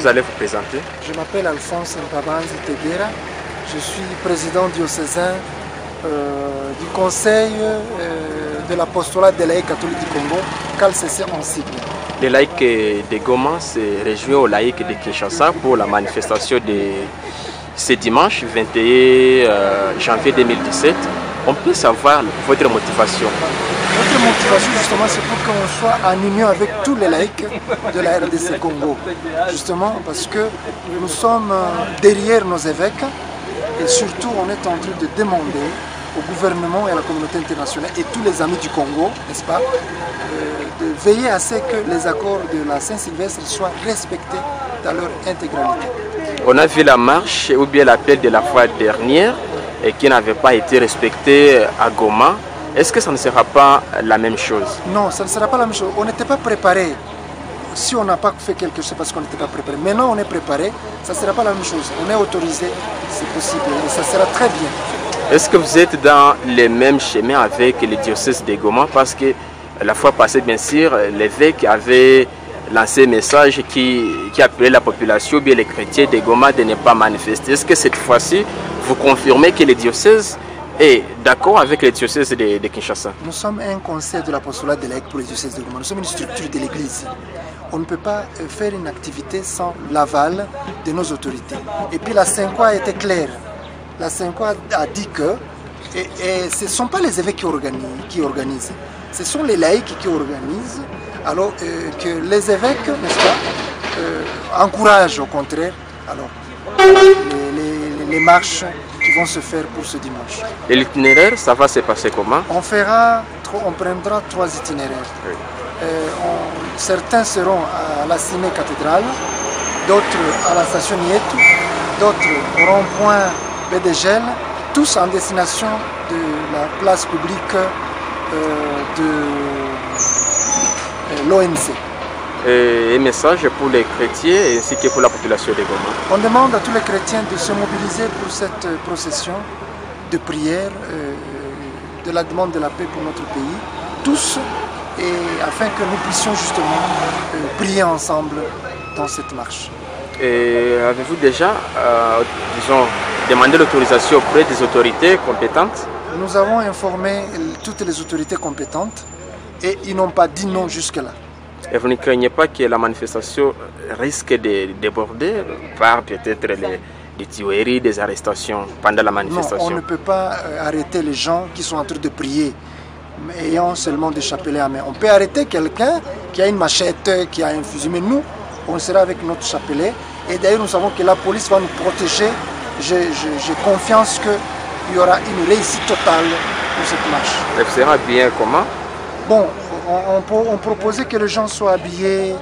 Vous allez vous présenter? Je m'appelle Alphonse Mpabanzi Teguera. Je suis président diocésain du Conseil de l'apostolat des laïcs catholiques du Congo, CALCC en sigle. Les laïcs de Goma se rejoignent aux laïcs de Kinshasa pour la manifestation de ce dimanche 21 janvier 2017. On peut savoir votre motivation? Notre motivation justement c'est pour qu'on soit en union avec tous les laïcs de la RDC Congo. Justement parce que nous sommes derrière nos évêques et surtout on est en train de demander au gouvernement et à la communauté internationale et tous les amis du Congo, n'est-ce pas, de veiller à ce que les accords de la Saint-Sylvestre soient respectés dans leur intégralité. On a vu la marche ou bien l'appel de la fois dernière et qui n'avait pas été respecté à Goma. Est-ce que ça ne sera pas la même chose? Non, ça ne sera pas la même chose. On n'était pas préparé. Si on n'a pas fait quelque chose, c'est parce qu'on n'était pas préparé. Maintenant, on est préparé, ça ne sera pas la même chose. On est autorisé, c'est possible, et ça sera très bien. Est-ce que vous êtes dans les mêmes chemins avec les diocèses de Goma? Parce que la fois passée, bien sûr, l'évêque avait lancé un message qui appelait la population, bien les chrétiens de Goma, de ne pas manifester. Est-ce que cette fois-ci, vous confirmez que les diocèses est d'accord avec les diocèses de Kinshasa? Nous sommes un conseil de l'apostolat des laïcs pour les diocèses de Goma. Nous sommes une structure de l'Église. On ne peut pas faire une activité sans l'aval de nos autorités. Et puis la Synco a été claire. La Synco a dit que et ce ne sont pas les évêques qui organisent. Ce sont les laïcs qui organisent. Alors que les évêques, n'est-ce pas, encouragent au contraire alors, les marches qui vont se faire pour ce dimanche. Et l'itinéraire, ça va se passer comment? On prendra 3 itinéraires. Oui. Certains seront à la Ciné Cathédrale, d'autres à la station Nietu, d'autres au rond-point Bédégel, tous en destination de la place publique de l'ONC. Et un message pour les chrétiens ainsi que pour la population de Goma? On demande à tous les chrétiens de se mobiliser pour cette procession de prière, de la demande de la paix pour notre pays, tous, et afin que nous puissions justement prier ensemble dans cette marche. Et avez-vous déjà, disons, demandé l'autorisation auprès des autorités compétentes? Nous avons informé toutes les autorités compétentes et ils n'ont pas dit non jusque-là. Et vous ne craignez pas que la manifestation risque de déborder par peut-être des tueries, des arrestations pendant la manifestation? Non, on ne peut pas arrêter les gens qui sont en train de prier, ayant seulement des chapelets à main. On peut arrêter quelqu'un qui a une machette, qui a un fusil, mais nous, on sera avec notre chapelet. Et d'ailleurs, nous savons que la police va nous protéger. J'ai confiance qu'il y aura une réussite totale pour cette marche. Elle sera bien comment? Bon, on proposait que les gens soient habillés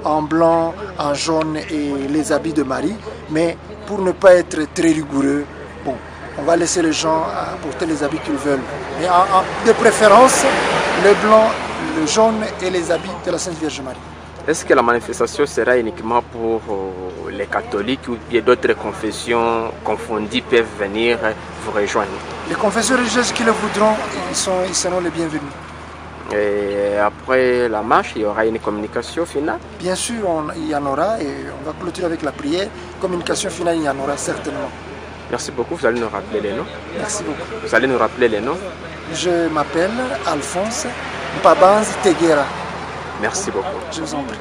en blanc, en jaune et les habits de Marie, mais pour ne pas être très rigoureux, bon, on va laisser les gens porter les habits qu'ils veulent. Mais de préférence, le blanc, le jaune et les habits de la Sainte Vierge Marie. Est-ce que la manifestation sera uniquement pour les catholiques ou bien d'autres confessions confondues peuvent venir vous rejoindre? Les confessions religieuses qui le voudront, ils seront les bienvenus. Et après la marche, il y aura une communication finale? Bien sûr, il y en aura et on va clôturer avec la prière. Communication finale, il y en aura certainement. Merci beaucoup, vous allez nous rappeler les noms? Merci beaucoup. Vous allez nous rappeler les noms? Je m'appelle Alphonse Mpabanzi Teguera. Merci beaucoup. Je vous en prie.